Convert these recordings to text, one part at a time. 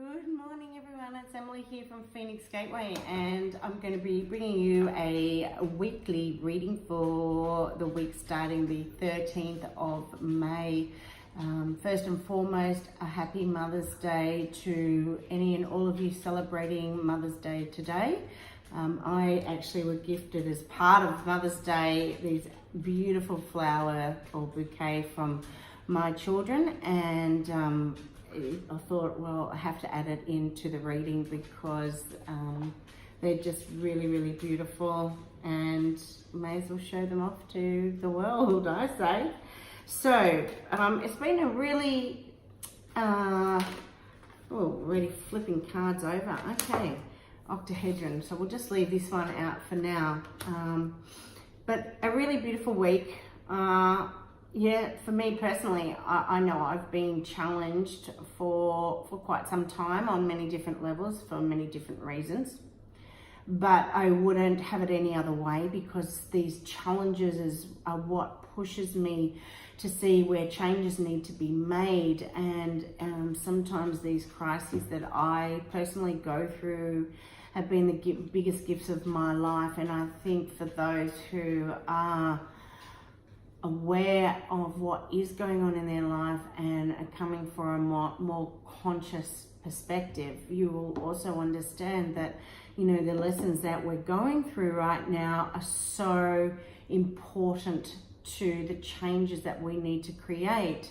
Good morning everyone, it's Emily here from Phoenix Gateway, and I'm going to be bringing you a weekly reading for the week starting the 13th of May. First and foremost, a happy Mother's Day to any and all of you celebrating Mother's Day today. I actually were gifted as part of Mother's Day these beautiful flower or bouquet from my children, and I thought, well, I have to add it into the reading because they're just really, really beautiful, and may as well show them off to the world, I say. So it's been a really, already flipping cards over. Okay, octahedron. So we'll just leave this one out for now. But a really beautiful week. Yeah, for me personally, I know I've been challenged for quite some time on many different levels for many different reasons. But I wouldn't have it any other way, because these challenges are what pushes me to see where changes need to be made. And sometimes these crises that I personally go through have been the biggest gifts of my life. And I think for those who are aware of what is going on in their life and are coming for a more conscious perspective, you will also understand that, you know, the lessons that we're going through right now are so important to the changes that we need to create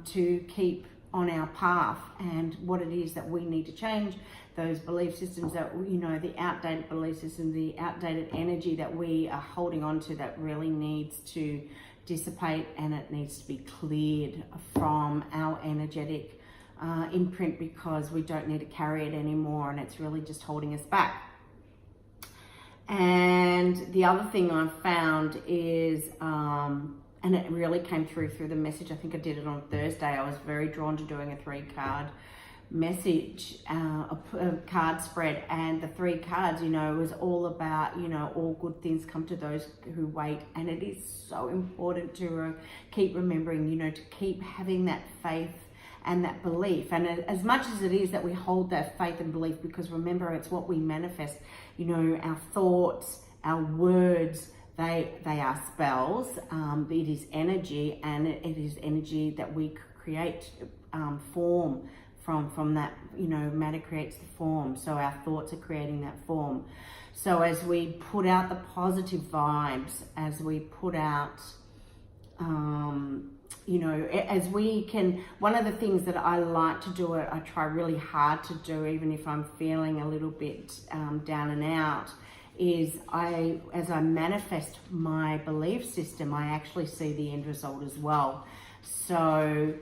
to keep on our path, and what it is that we need to change, those belief systems that, you know, the outdated belief system, the outdated energy that we are holding on to that really needs to dissipate, and it needs to be cleared from our energetic imprint, because we don't need to carry it anymore, and it's really just holding us back. And the other thing I've found is, and it really came through the message, I think I did it on Thursday, I was very drawn to doing a 3-card message, a card spread, and the 3 cards, you know, was all about, you know, all good things come to those who wait. And it is so important to keep remembering, you know, to keep having that faith and that belief. And as much as it is that we hold that faith and belief, because remember, it's what we manifest, you know, our thoughts, our words, they are spells. It is energy, and it is energy that we create form from that, you know, matter creates the form. So our thoughts are creating that form. So as we put out the positive vibes, as we put out, you know, as we can, one of the things that I like to do, I try really hard to do, even if I'm feeling a little bit down and out, is as I manifest my belief system, I actually see the end result as well. So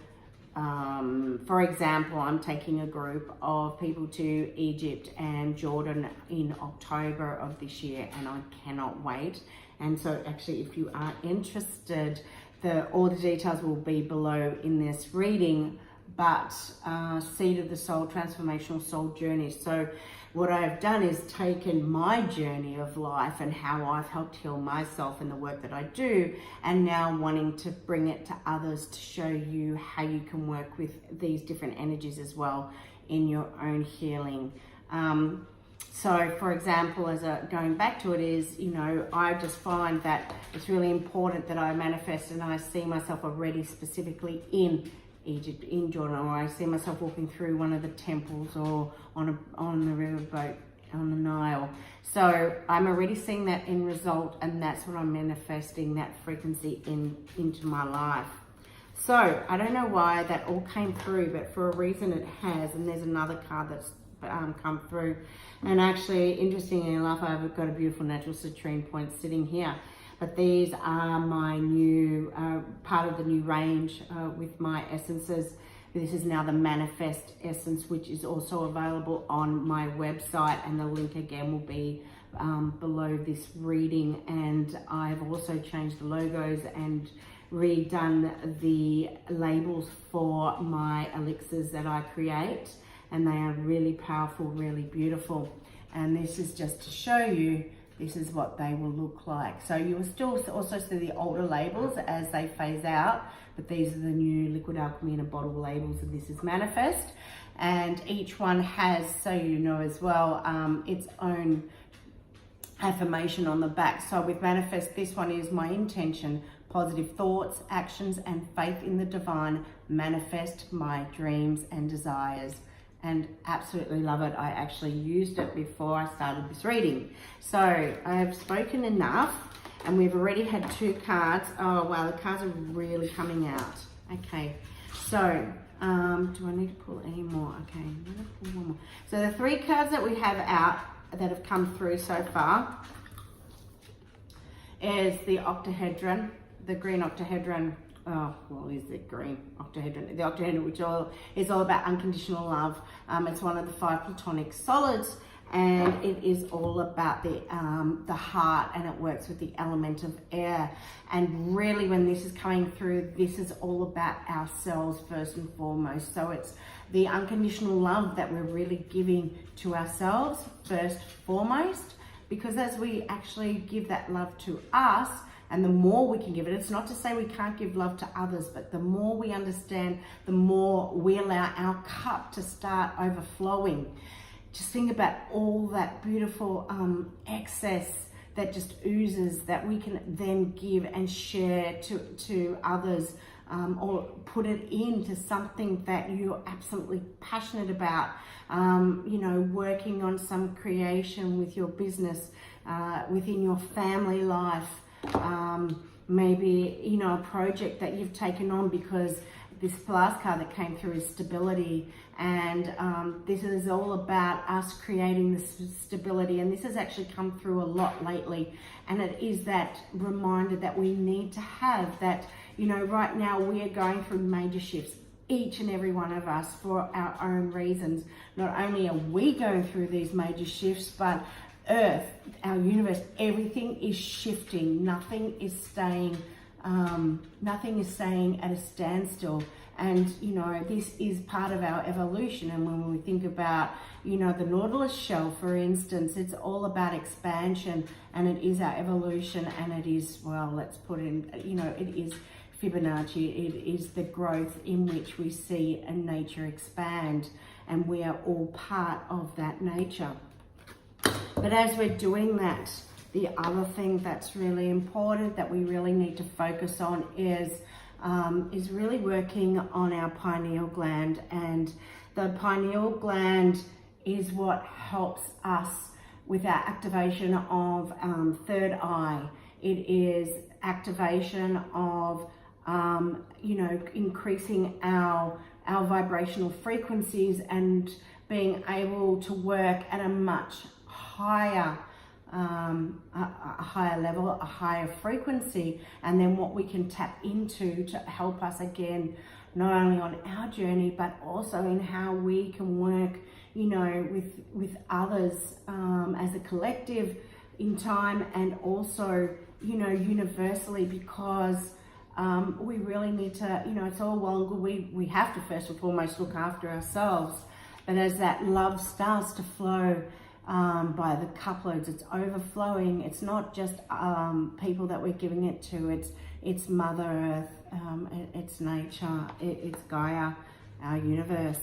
for example, I'm taking a group of people to Egypt and Jordan in October of this year, and I cannot wait. And so actually, if you are interested, all the details will be below in this reading, but Seed of the Soul, Transformational Soul Journey. So what I've done is taken my journey of life and how I've helped heal myself and the work that I do, and now wanting to bring it to others to show you how you can work with these different energies as well in your own healing. So for example, going back to it is, you know, I just find that it's really important that I manifest and I see myself already specifically in Egypt, in Jordan, or I see myself walking through one of the temples, or on the riverboat on the Nile. So I'm already seeing that end result, and that's what I'm manifesting, that frequency into my life. So I don't know why that all came through, but for a reason it has. And there's another card that's come through, and actually, interestingly enough, I've got a beautiful natural citrine point sitting here. But these are my new, part of the new range with my essences. This is now the Manifest Essence, which is also available on my website, and the link again will be below this reading. And I've also changed the logos and redone the labels for my elixirs that I create, and they are really powerful, really beautiful. And this is just to show you, this is what they will look like. So you will still also see the older labels as they phase out, but these are the new Liquid Alchemy in a Bottle labels, and this is Manifest. And each one has, so you know as well, its own affirmation on the back. So with manifest, this one is my intention, positive thoughts, actions, and faith in the divine manifest my dreams and desires. And absolutely love it. I actually used it before I started this reading. So I have spoken enough, and we've already had 2 cards. Oh wow, the cards are really coming out. Okay, so do I need to pull any more? Okay, I'm gonna pull one more. So the 3 cards that we have out that have come through so far is the octahedron, the green octahedron. Oh, well, is it green octahedron? The octahedron, which is all about unconditional love. It's one of the 5 platonic solids, and it is all about the heart, and it works with the element of air. And really, when this is coming through, this is all about ourselves first and foremost. So it's the unconditional love that we're really giving to ourselves first and foremost, because as we actually give that love to us, and the more we can give it, it's not to say we can't give love to others, but the more we understand, the more we allow our cup to start overflowing. Just think about all that beautiful excess that just oozes that we can then give and share to others, or put it into something that you're absolutely passionate about. You know, working on some creation with your business, within your family life. Maybe, you know, a project that you've taken on, because this last card that came through is stability, and this is all about us creating this stability, and this has actually come through a lot lately, and it is that reminder that we need to have that. You know, right now we are going through major shifts, each and every one of us, for our own reasons. Not only are we going through these major shifts, but Earth, our universe, everything is shifting. Nothing is staying at a standstill. And, you know, this is part of our evolution. And when we think about, you know, the Nautilus shell, for instance, it's all about expansion, and it is our evolution, and it is, well, let's put in, you know, it is Fibonacci. It is the growth in which we see a nature expand, and we are all part of that nature. But as we're doing that, the other thing that's really important that we really need to focus on is really working on our pineal gland. And the pineal gland is what helps us with our activation of third eye. It is activation of, you know, increasing our vibrational frequencies and being able to work at a much higher level, a higher frequency, and then what we can tap into to help us again, not only on our journey, but also in how we can work, you know, with others as a collective in time, and also, you know, universally, because we really need to, you know, it's all well and good. We have to first and foremost look after ourselves, but as that love starts to flow by the cuploads, it's overflowing. It's not just people that we're giving it to. It's Mother Earth, it's nature, it's Gaia, our universe.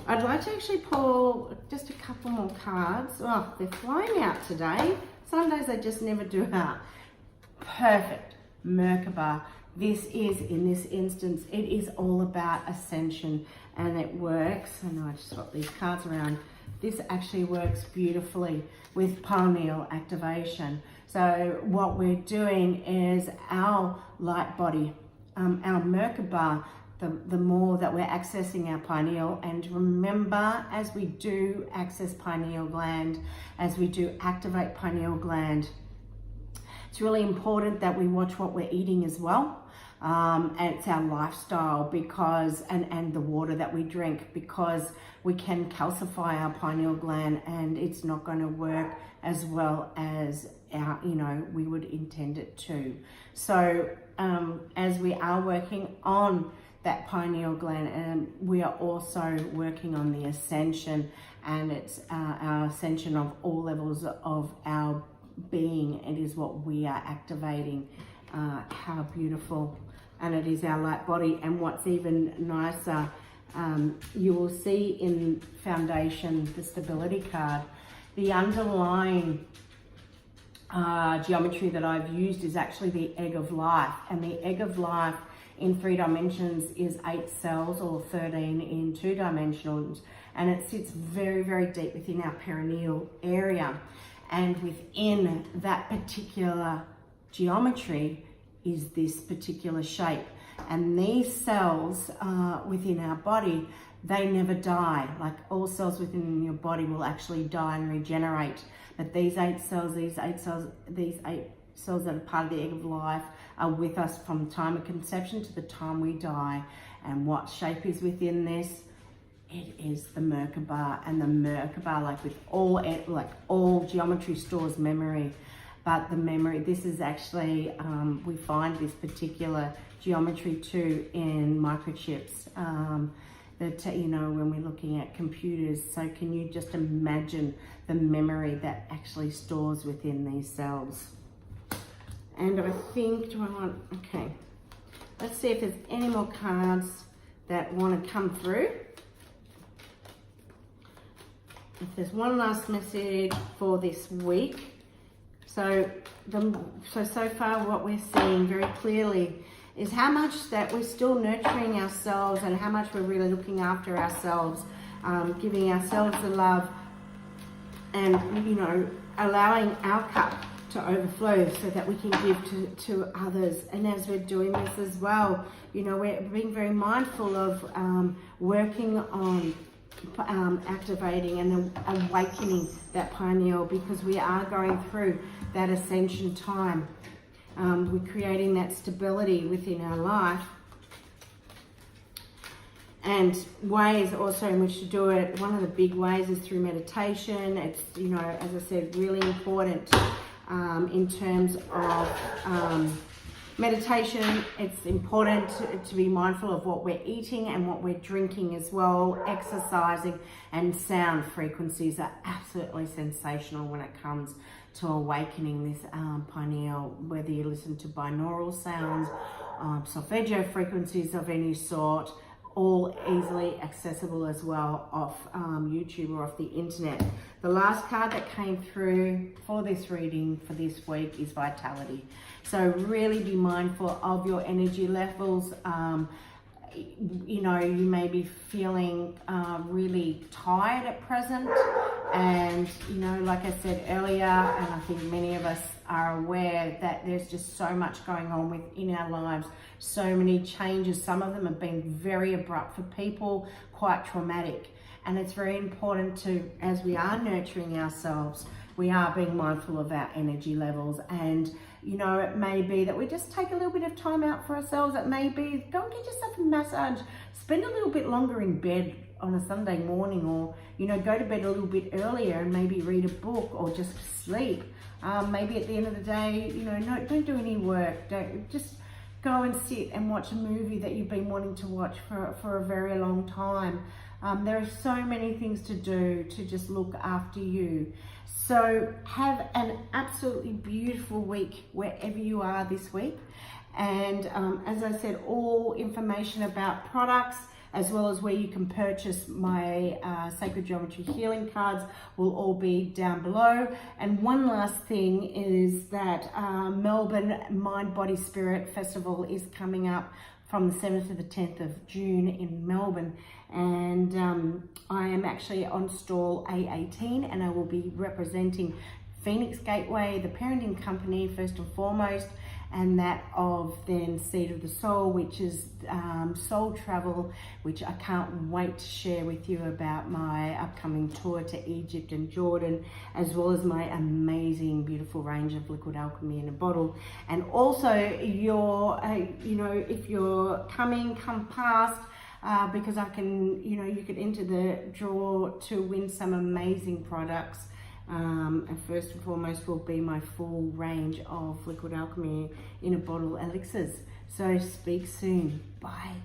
I'd like to actually pull just a couple more cards. Oh, they're flying out today. Some days they just never do out. Perfect. Merkaba. This is, in this instance, it is all about ascension, and it works. I know I just swapped these cards around. This actually works beautifully with pineal activation. So what we're doing is our light body, our Merkaba, the more that we're accessing our pineal. And remember, as we do access pineal gland, as we do activate pineal gland, it's really important that we watch what we're eating as well. And it's our lifestyle, because, and the water that we drink, because we can calcify our pineal gland, and it's not going to work as well as our, you know, we would intend it to. So as we are working on that pineal gland, and we are also working on the ascension, and it's our ascension of all levels of our being. It is what we are activating. How beautiful. And it is our light body. And what's even nicer, You will see in foundation, the stability card, the underlying geometry that I've used is actually the egg of life, and the egg of life in 3 dimensions is 8 cells, or 13 in 2 dimensionals, and it sits very, very deep within our perineal area. And within that particular geometry is this particular shape. And these cells within our body, they never die. Like all cells within your body will actually die and regenerate. But these 8 cells that are part of the egg of life are with us from the time of conception to the time we die. And what shape is within this? It is the Merkaba. And the Merkaba, like with all geometry, stores memory. But the memory, this is actually, we find this particular geometry too in microchips. That, you know, when we're looking at computers. So can you just imagine the memory that actually stores within these cells? And I think, okay, let's see if there's any more cards that want to come through. If there's one last message for this week. So far what we're seeing very clearly is how much that we're still nurturing ourselves, and how much we're really looking after ourselves, giving ourselves the love, and, you know, allowing our cup to overflow so that we can give to others. And as we're doing this as well, you know, we're being very mindful of working on activating and awakening that pineal, because we are going through that ascension time. We're creating that stability within our life, and ways also in which to do it. One of the big ways is through meditation. It's, you know, as I said, really important in terms of meditation. It's important to be mindful of what we're eating and what we're drinking as well. Exercising and sound frequencies are absolutely sensational when it comes to awakening this pineal, whether you listen to binaural sounds, solfeggio frequencies of any sort, all easily accessible as well off YouTube or off the internet. The last card that came through for this reading for this week is vitality. So really be mindful of your energy levels. You know, you may be feeling really tired at present, and, you know, like I said earlier, and I think many of us are aware that there's just so much going on within our lives, so many changes. Some of them have been very abrupt for people, quite traumatic, and it's very important to, as we are nurturing ourselves, we are being mindful of our energy levels. And, you know, it may be that we just take a little bit of time out for ourselves. It may be go and get yourself a massage, spend a little bit longer in bed on a Sunday morning, or, you know, go to bed a little bit earlier and maybe read a book or just sleep. Maybe at the end of the day, you know, don't do any work. Just go and sit and watch a movie that you've been wanting to watch for a very long time. There are so many things to do to just look after you. So have an absolutely beautiful week wherever you are this week. And as I said, all information about products, as well as where you can purchase my Sacred Geometry Healing cards, will all be down below. And one last thing is that Melbourne Mind, Body, Spirit Festival is coming up from the 7th to the 10th of June in Melbourne. And I am actually on stall A18, and I will be representing Phoenix Gateway, the parenting company first and foremost, and that of then Seed of the Soul, which is soul travel, which I can't wait to share with you about my upcoming tour to Egypt and Jordan, as well as my amazing, beautiful range of liquid alchemy in a bottle. And also, your, you know, if you're come past, because I can, you know, you could enter the draw to win some amazing products. And first and foremost will be my full range of liquid alchemy in a bottle elixirs. So speak soon. Bye.